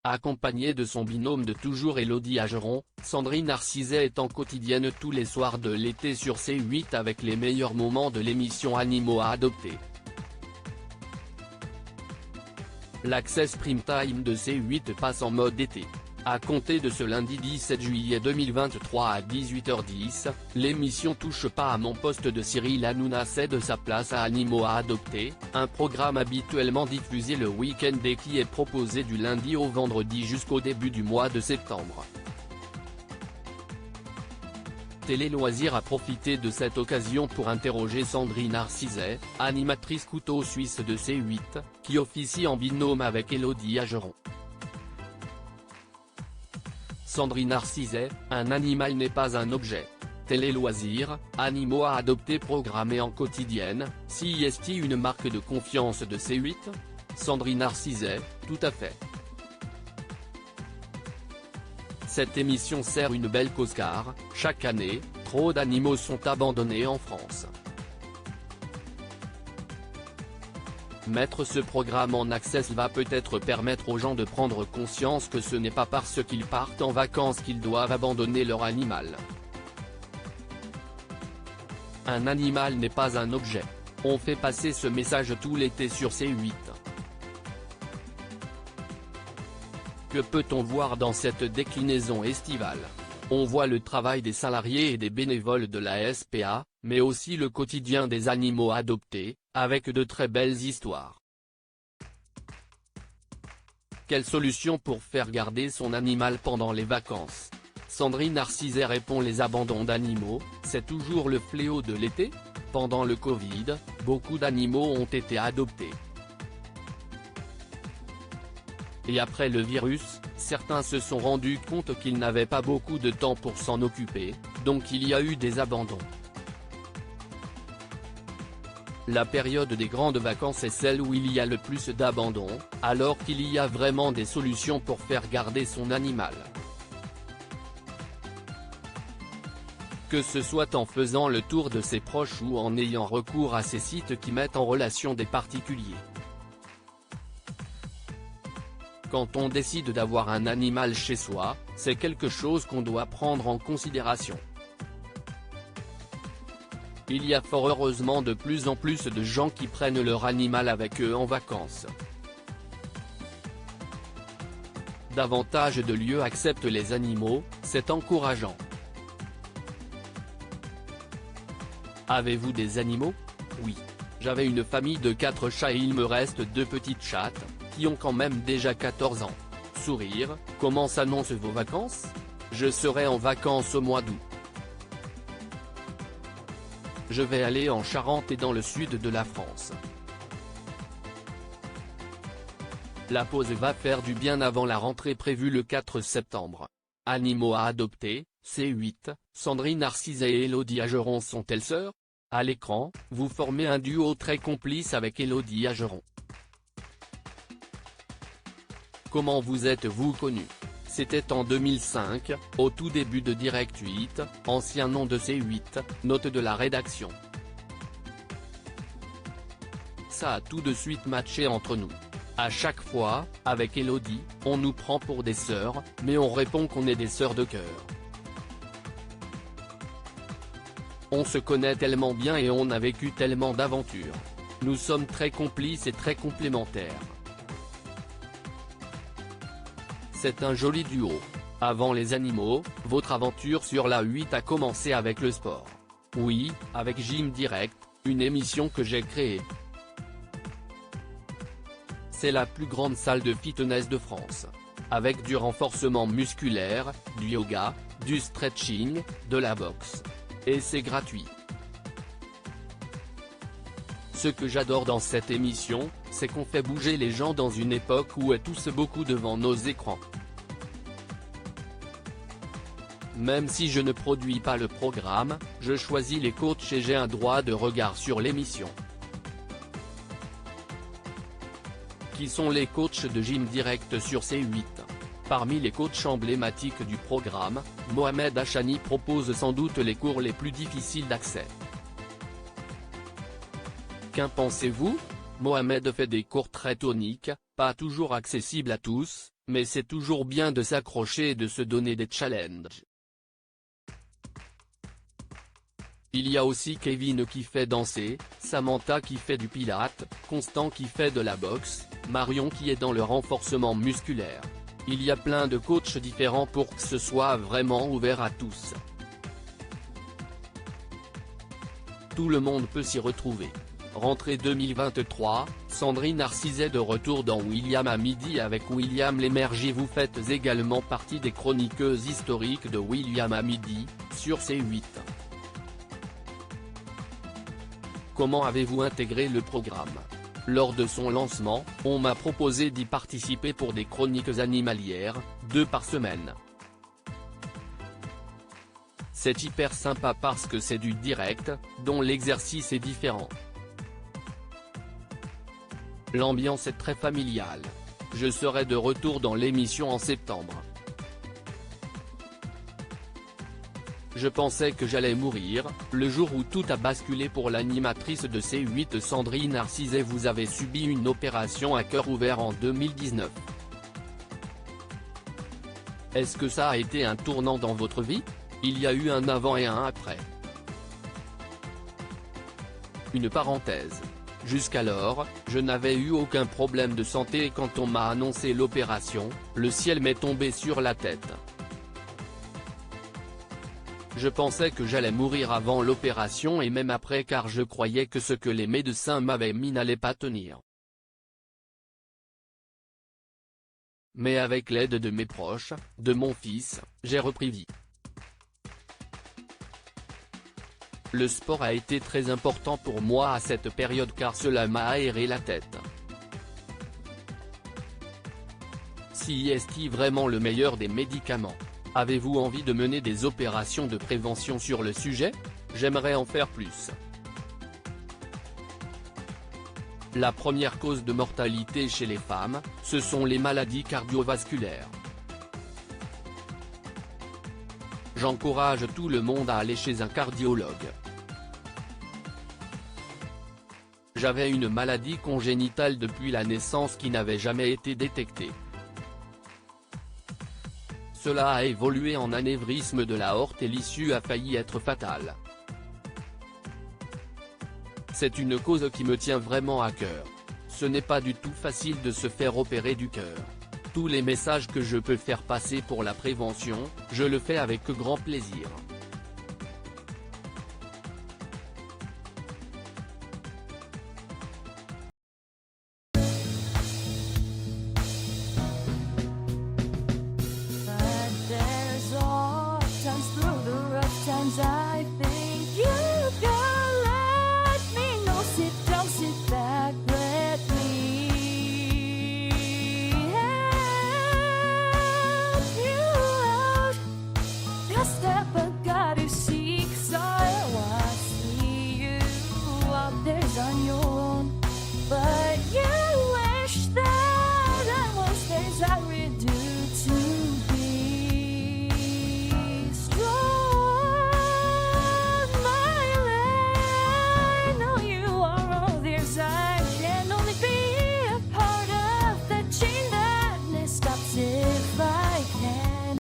Accompagnée de son binôme de toujours Élodie Ageron, Sandrine Narcizet est en quotidienne tous les soirs de l'été sur C8 avec les meilleurs moments de l'émission Animaux à adopter. L'Access Prime Time de C8 passe en mode été. À compter de ce lundi 17 juillet 2023 à 18h10, l'émission Touche pas à mon poste de Cyril Hanouna cède sa place à Animaux à adopter, un programme habituellement diffusé le week-end et qui est proposé du lundi au vendredi jusqu'au début du mois de septembre. Télé Loisirs a profité de cette occasion pour interroger Sandrine Narcizet, animatrice couteau suisse de C8, qui officie en binôme avec Élodie Ageron. Sandrine Narcizet, un animal n'est pas un objet. Télé Loisirs, Animaux à adopter programmé en quotidienne, CIST une marque de confiance de C8 ? Sandrine Narcizet, tout à fait. Cette émission sert une belle cause car, chaque année, trop d'animaux sont abandonnés en France. Mettre ce programme en access va peut-être permettre aux gens de prendre conscience que ce n'est pas parce qu'ils partent en vacances qu'ils doivent abandonner leur animal. Un animal n'est pas un objet. On fait passer ce message tout l'été sur C8. Que peut-on voir dans cette déclinaison estivale ? On voit le travail des salariés et des bénévoles de la SPA, mais aussi le quotidien des animaux adoptés, avec de très belles histoires. Quelle solution pour faire garder son animal pendant les vacances ? Sandrine Narcizet répond: les abandons d'animaux, c'est toujours le fléau de l'été. Pendant le Covid, beaucoup d'animaux ont été adoptés. Et après le virus, certains se sont rendus compte qu'ils n'avaient pas beaucoup de temps pour s'en occuper, donc il y a eu des abandons. La période des grandes vacances est celle où il y a le plus d'abandons, alors qu'il y a vraiment des solutions pour faire garder son animal. Que ce soit en faisant le tour de ses proches ou en ayant recours à ces sites qui mettent en relation des particuliers. Quand on décide d'avoir un animal chez soi, c'est quelque chose qu'on doit prendre en considération. Il y a fort heureusement de plus en plus de gens qui prennent leur animal avec eux en vacances. Davantage de lieux acceptent les animaux, c'est encourageant. Avez-vous des animaux ? Oui. J'avais une famille de 4 chats et il me reste 2 petites chattes, qui ont quand même déjà 14 ans. Sourire, comment s'annoncent vos vacances ? Je serai en vacances au mois d'août. Je vais aller en Charente et dans le sud de la France. La pause va faire du bien avant la rentrée prévue le 4 septembre. Animaux à adopter, C8, Sandrine Narcizet et Élodie Ageron sont-elles sœurs ? À l'écran, vous formez un duo très complice avec Élodie Ageron. Comment vous êtes-vous connus ? C'était en 2005, au tout début de Direct 8, ancien nom de C8, note de la rédaction. Ça a tout de suite matché entre nous. À chaque fois, avec Élodie, on nous prend pour des sœurs, mais on répond qu'on est des sœurs de cœur. On se connaît tellement bien et on a vécu tellement d'aventures. Nous sommes très complices et très complémentaires. C'est un joli duo. Avant les animaux, votre aventure sur la 8 a commencé avec le sport. Oui, avec Gym Direct, une émission que j'ai créée. C'est la plus grande salle de fitness de France. Avec du renforcement musculaire, du yoga, du stretching, de la boxe. Et c'est gratuit. Ce que j'adore dans cette émission, c'est qu'on fait bouger les gens dans une époque où est tous beaucoup devant nos écrans. Même si je ne produis pas le programme, je choisis les coachs et j'ai un droit de regard sur l'émission. Qui sont les coachs de Gym Direct sur C8 ? Parmi les coachs emblématiques du programme, Mohamed Hachani propose sans doute les cours les plus difficiles d'accès. Qu'en pensez-vous ? Mohamed fait des cours très toniques, pas toujours accessibles à tous, Mais c'est toujours bien de s'accrocher et de se donner des challenges. Il y a aussi Kevin qui fait danser, Samantha qui fait du pilate, Constant qui fait de la boxe, Marion qui est dans le renforcement musculaire. Il y a plein de coachs différents pour que ce soit vraiment ouvert à tous. Tout le monde peut s'y retrouver. Rentrée 2023, Sandrine Narcisse de retour dans William à midi avec William Lémergie. Vous faites également partie des chroniqueuses historiques de William à midi, sur C8. Comment avez-vous intégré le programme? Lors de son lancement, on m'a proposé d'y participer pour des chroniques animalières, 2 par semaine. C'est hyper sympa parce que c'est du direct, dont l'exercice est différent. L'ambiance est très familiale. Je serai de retour dans l'émission en septembre. Je pensais que j'allais mourir, le jour où tout a basculé pour l'animatrice de C8 Sandrine Narcisse. Vous avez subi une opération à cœur ouvert en 2019. Est-ce que ça a été un tournant dans votre vie? Il y a eu un avant et un après. Une parenthèse. Jusqu'alors, je n'avais eu aucun problème de santé et quand on m'a annoncé l'opération, le ciel m'est tombé sur la tête. Je pensais que j'allais mourir avant l'opération et même après car je croyais que ce que les médecins m'avaient mis n'allait pas tenir. Mais avec l'aide de mes proches, de mon fils, j'ai repris vie. Le sport a été très important pour moi à cette période car cela m'a aéré la tête. Si est-il vraiment le meilleur des médicaments? Avez-vous envie de mener des opérations de prévention sur le sujet? J'aimerais en faire plus. La première cause de mortalité chez les femmes, ce sont les maladies cardiovasculaires. J'encourage tout le monde à aller chez un cardiologue. J'avais une maladie congénitale depuis la naissance qui n'avait jamais été détectée. Cela a évolué en anévrisme de l'aorte et l'issue a failli être fatale. C'est une cause qui me tient vraiment à cœur. Ce n'est pas du tout facile de se faire opérer du cœur. Tous les messages que je peux faire passer pour la prévention, je le fais avec grand plaisir. But there's all times through the rough times I think